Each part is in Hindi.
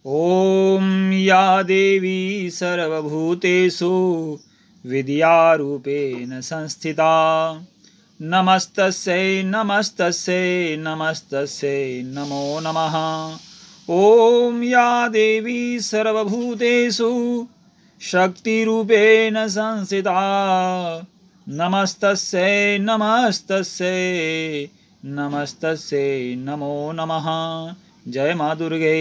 ॐ या देवी सर्वभूतेषु विद्यारूपेण संस्थिता नमस्तस्यै नमस्तस्यै नमस्तस्यै नमो नमः। ॐ या देवी सर्वभूतेषु शक्तिरूपेण संस्थिता नमस्तस्यै नमस्तस्यै नमस्तस्यै नमो नमः। जय माँ दुर्गे।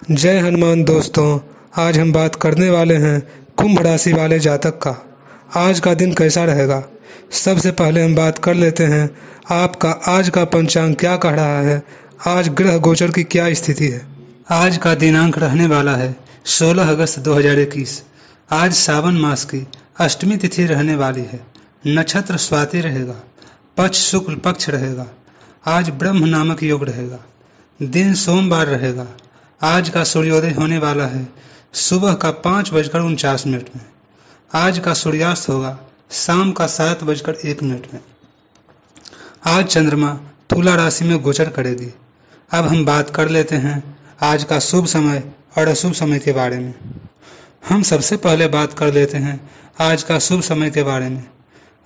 जय हनुमान। दोस्तों, आज हम बात करने वाले हैं कुंभ राशि वाले जातक का आज का दिन कैसा रहेगा। सबसे पहले हम बात कर लेते हैं आपका आज का पंचांग क्या कह रहा है, आज ग्रह गोचर की क्या स्थिति है। आज का दिनांक रहने वाला है 16 अगस्त 2021। आज सावन मास की अष्टमी तिथि रहने वाली है। नक्षत्र स्वाति रहेगा, पक्ष शुक्ल पक्ष रहेगा। आज ब्रह्म नामक योग रहेगा। दिन सोमवार रहेगा। आज का सूर्योदय होने वाला है सुबह का 5:49 में। आज का सूर्यास्त होगा शाम का 7:01 में। आज चंद्रमा तुला राशि में गोचर करेगी। अब हम बात कर लेते हैं आज का शुभ समय और अशुभ समय के बारे में। हम सबसे पहले बात कर लेते हैं आज का शुभ समय के बारे में।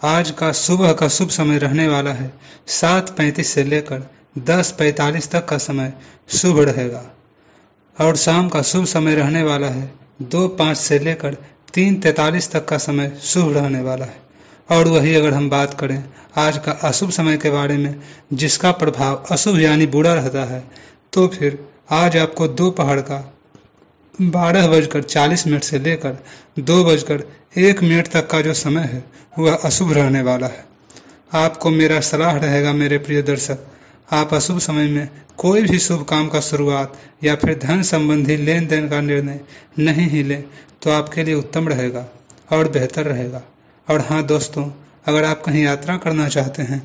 आज का सुबह का शुभ समय रहने वाला है 7:35 से लेकर 10:45 तक का समय शुभ रहेगा और शाम का शुभ समय रहने वाला है 2:05 से लेकर 3:43 तक का समय शुभ रहने वाला है। और वही अगर हम बात करें आज का अशुभ समय के बारे में, जिसका प्रभाव अशुभ यानी बुरा रहता है, तो फिर आज आपको दोपहर का 12:40 से लेकर 2:01 तक का जो समय है वह अशुभ रहने वाला है। आपको मेरा सलाह रहेगा मेरे प्रिय दर्शक, आप अशुभ समय में कोई भी शुभ काम का शुरुआत या फिर धन संबंधी लेन देन का निर्णय नहीं ही लें तो आपके लिए उत्तम रहेगा और बेहतर रहेगा। और हाँ दोस्तों, अगर आप कहीं यात्रा करना चाहते हैं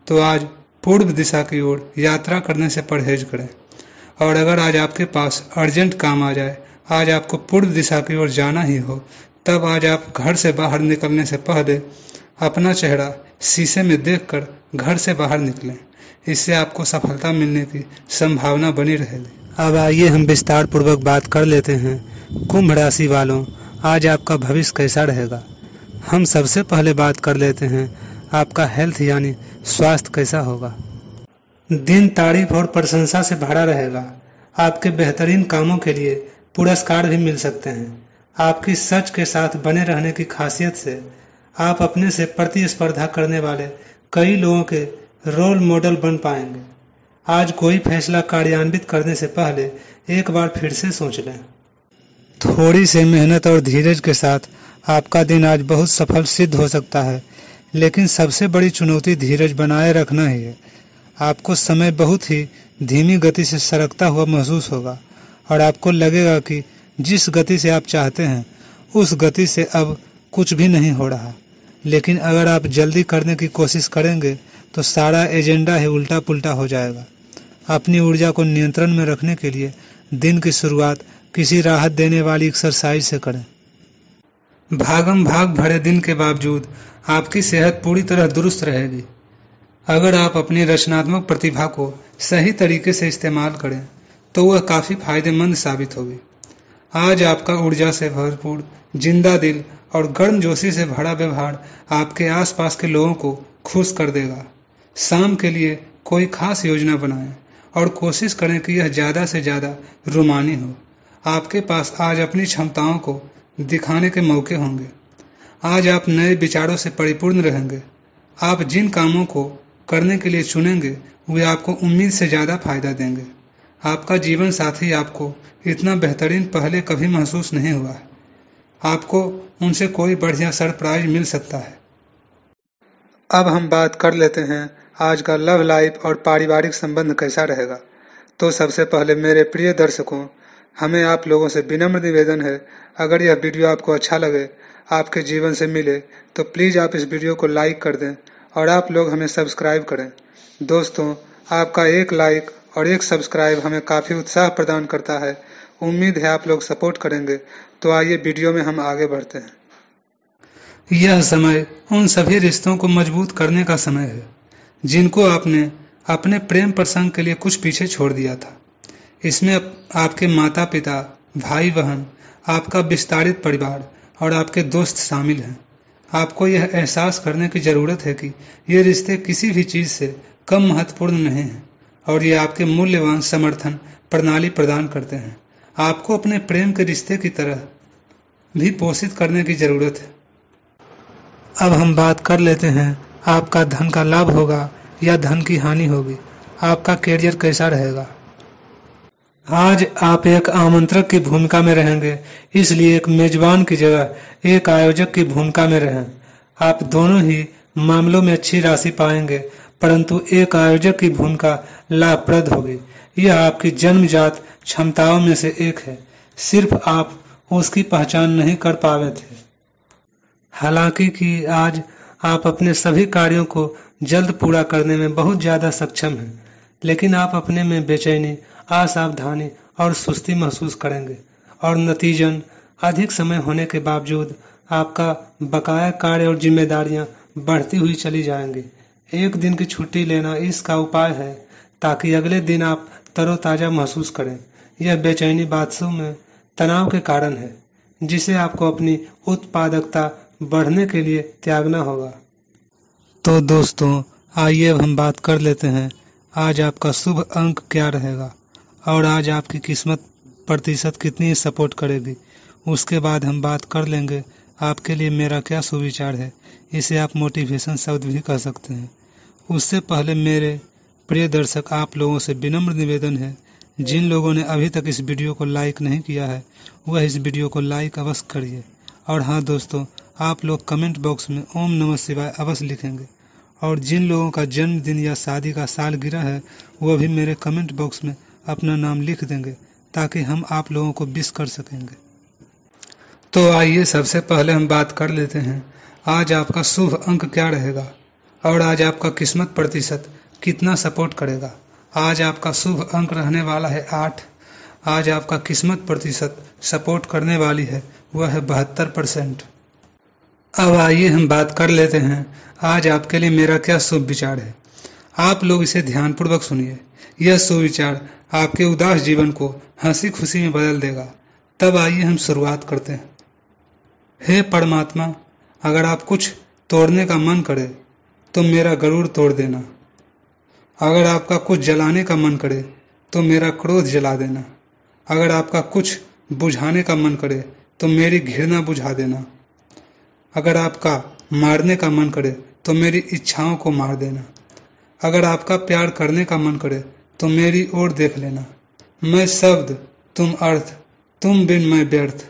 तो आज पूर्व दिशा की ओर यात्रा करने से परहेज करें। और अगर आज आपके पास अर्जेंट काम आ जाए, आज आपको पूर्व दिशा की ओर जाना ही हो, तब आज आप घर से बाहर निकलने से पहले अपना चेहरा शीशे में देखकर घर से बाहर निकलें। इससे आपको सफलता मिलने की संभावना बनी रहेगी। अब आइए हम विस्तार पूर्वक बात कर लेते हैं कुंभ राशि वालों, आज आपका भविष्य कैसा रहेगा। हम सबसे पहले बात कर लेते हैं आपका हेल्थ यानी स्वास्थ्य कैसा होगा। दिन तारीफ और प्रशंसा से भरा रहेगा। आपके बेहतरीन कामों के लिए पुरस्कार भी मिल सकते हैं। आपकी सच के साथ बने रहने की खासियत से आप अपने से प्रतिस्पर्धा करने वाले कई लोगों के रोल मॉडल बन पाएंगे। आज कोई फैसला कार्यान्वित करने से पहले एक बार फिर से सोच लें। थोड़ी सी मेहनत और धीरज के साथ आपका दिन आज बहुत सफल सिद्ध हो सकता है, लेकिन सबसे बड़ी चुनौती धीरज बनाए रखना ही है। आपको समय बहुत ही धीमी गति से सरकता हुआ महसूस होगा और आपको लगेगा कि जिस गति से आप चाहते हैं उस गति से अब कुछ भी नहीं हो रहा। लेकिन अगर आप जल्दी करने की कोशिश करेंगे तो सारा एजेंडा ही उल्टा पुल्टा हो जाएगा। अपनी ऊर्जा को नियंत्रण में रखने के लिए दिन की शुरुआत किसी राहत देने वाली एक्सरसाइज से करें। भागम भाग भरे दिन के बावजूद आपकी सेहत पूरी तरह दुरुस्त रहेगी। अगर आप अपनी रचनात्मक प्रतिभा को सही तरीके से इस्तेमाल करें तो वह काफ़ी फायदेमंद साबित होगी। आज आपका ऊर्जा से भरपूर, जिंदा दिल और गर्मजोशी से भरा व्यवहार आपके आसपास के लोगों को खुश कर देगा। शाम के लिए कोई खास योजना बनाएं और कोशिश करें कि यह ज़्यादा से ज़्यादा रोमानी हो। आपके पास आज अपनी क्षमताओं को दिखाने के मौके होंगे। आज आप नए विचारों से परिपूर्ण रहेंगे। आप जिन कामों को करने के लिए चुनेंगे वे आपको उम्मीद से ज़्यादा फायदा देंगे। आपका जीवन साथी आपको इतना बेहतरीन पहले कभी महसूस नहीं हुआ है। आपको उनसे कोई बढ़िया सरप्राइज मिल सकता है। अब हम बात कर लेते हैं आज का लव लाइफ और पारिवारिक संबंध कैसा रहेगा। तो सबसे पहले मेरे प्रिय दर्शकों, हमें आप लोगों से विनम्र निवेदन है, अगर यह वीडियो आपको अच्छा लगे, आपके जीवन से मिले, तो प्लीज़ आप इस वीडियो को लाइक कर दें और आप लोग हमें सब्सक्राइब करें। दोस्तों, आपका एक लाइक और एक सब्सक्राइब हमें काफ़ी उत्साह प्रदान करता है। उम्मीद है आप लोग सपोर्ट करेंगे। तो आइए वीडियो में हम आगे बढ़ते हैं। यह समय उन सभी रिश्तों को मजबूत करने का समय है जिनको आपने अपने प्रेम प्रसंग के लिए कुछ पीछे छोड़ दिया था। इसमें आपके माता पिता, भाई बहन, आपका विस्तारित परिवार और आपके दोस्त शामिल हैं। आपको यह एहसास करने की ज़रूरत है कि ये रिश्ते किसी भी चीज़ से कम महत्वपूर्ण नहीं हैं और ये आपके मूल्यवान समर्थन प्रणाली प्रदान करते हैं। आपको अपने प्रेम के रिश्ते की तरह भी पोषित करने की ज़रूरत है। अब हम बात कर लेते हैं, आपका धन का लाभ होगा या धन की हानि होगी, आपका करियर कैसा रहेगा। आज आप एक आमंत्रक की भूमिका में रहेंगे, इसलिए एक मेजबान की जगह एक आयोजक की भूमिका में रहें। आप दोनों ही मामलों में अच्छी राशि पाएंगे, परंतु एक आयोजक की भूमिका लाभप्रद होगी। यह आपकी जन्मजात क्षमताओं में से एक है, सिर्फ आप उसकी पहचान नहीं कर पाए थे। हालांकि कि आज आप अपने सभी कार्यों को जल्द पूरा करने में बहुत ज़्यादा सक्षम हैं, लेकिन आप अपने में बेचैनी, असावधानी और सुस्ती महसूस करेंगे और नतीजन अधिक समय होने के बावजूद आपका बकाया कार्य और जिम्मेदारियां बढ़ती हुई चली जाएंगी। एक दिन की छुट्टी लेना इसका उपाय है ताकि अगले दिन आप तरोताज़ा महसूस करें। यह बेचैनी वास्तव में तनाव के कारण है, जिसे आपको अपनी उत्पादकता बढ़ने के लिए त्यागना होगा। तो दोस्तों, आइए अब हम बात कर लेते हैं, आज आपका शुभ अंक क्या रहेगा और आज आपकी किस्मत प्रतिशत कितनी सपोर्ट करेगी। उसके बाद हम बात कर लेंगे आपके लिए मेरा क्या सुविचार है, इसे आप मोटिवेशन शब्द भी कह सकते हैं। उससे पहले मेरे प्रिय दर्शक, आप लोगों से विनम्र निवेदन है, जिन लोगों ने अभी तक इस वीडियो को लाइक नहीं किया है वह इस वीडियो को लाइक अवश्य करिए। और हाँ दोस्तों, आप लोग कमेंट बॉक्स में ओम नमः शिवाय अवश्य लिखेंगे। और जिन लोगों का जन्मदिन या शादी का सालगिरह है वह भी मेरे कमेंट बॉक्स में अपना नाम लिख देंगे ताकि हम आप लोगों को विश कर सकेंगे। तो आइए सबसे पहले हम बात कर लेते हैं, आज आपका शुभ अंक क्या रहेगा और आज आपका किस्मत प्रतिशत कितना सपोर्ट करेगा। आज आपका शुभ अंक रहने वाला है 8। आज आपका किस्मत प्रतिशत सपोर्ट करने वाली है वह है 72%। अब आइए हम बात कर लेते हैं, आज आपके लिए मेरा क्या शुभ विचार है। आप लोग इसे ध्यानपूर्वक सुनिए, यह सुविचार आपके उदास जीवन को हंसी खुशी में बदल देगा। तब आइए हम शुरुआत करते हैं। हे परमात्मा, अगर आप कुछ तोड़ने का मन करे तो मेरा गरुड़ तोड़ देना। अगर आपका कुछ जलाने का मन करे तो मेरा क्रोध जला देना। अगर आपका कुछ बुझाने का मन करे तो मेरी घृणा बुझा देना। अगर आपका मारने का मन करे तो मेरी इच्छाओं को मार देना। अगर आपका प्यार करने का मन करे तो मेरी ओर देख लेना। मैं शब्द, तुम अर्थ, तुम बिन मैं व्यर्थ।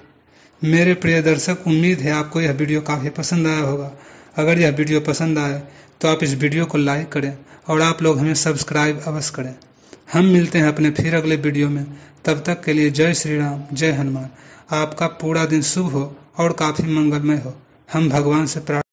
मेरे प्रिय दर्शक, उम्मीद है आपको यह वीडियो काफ़ी पसंद आया होगा। अगर यह वीडियो पसंद आए तो आप इस वीडियो को लाइक करें और आप लोग हमें सब्सक्राइब अवश्य करें। हम मिलते हैं अपने फिर अगले वीडियो में। तब तक के लिए जय श्री राम, जय हनुमान। आपका पूरा दिन शुभ हो और काफ़ी मंगलमय हो। हम भगवान से प्रार्थना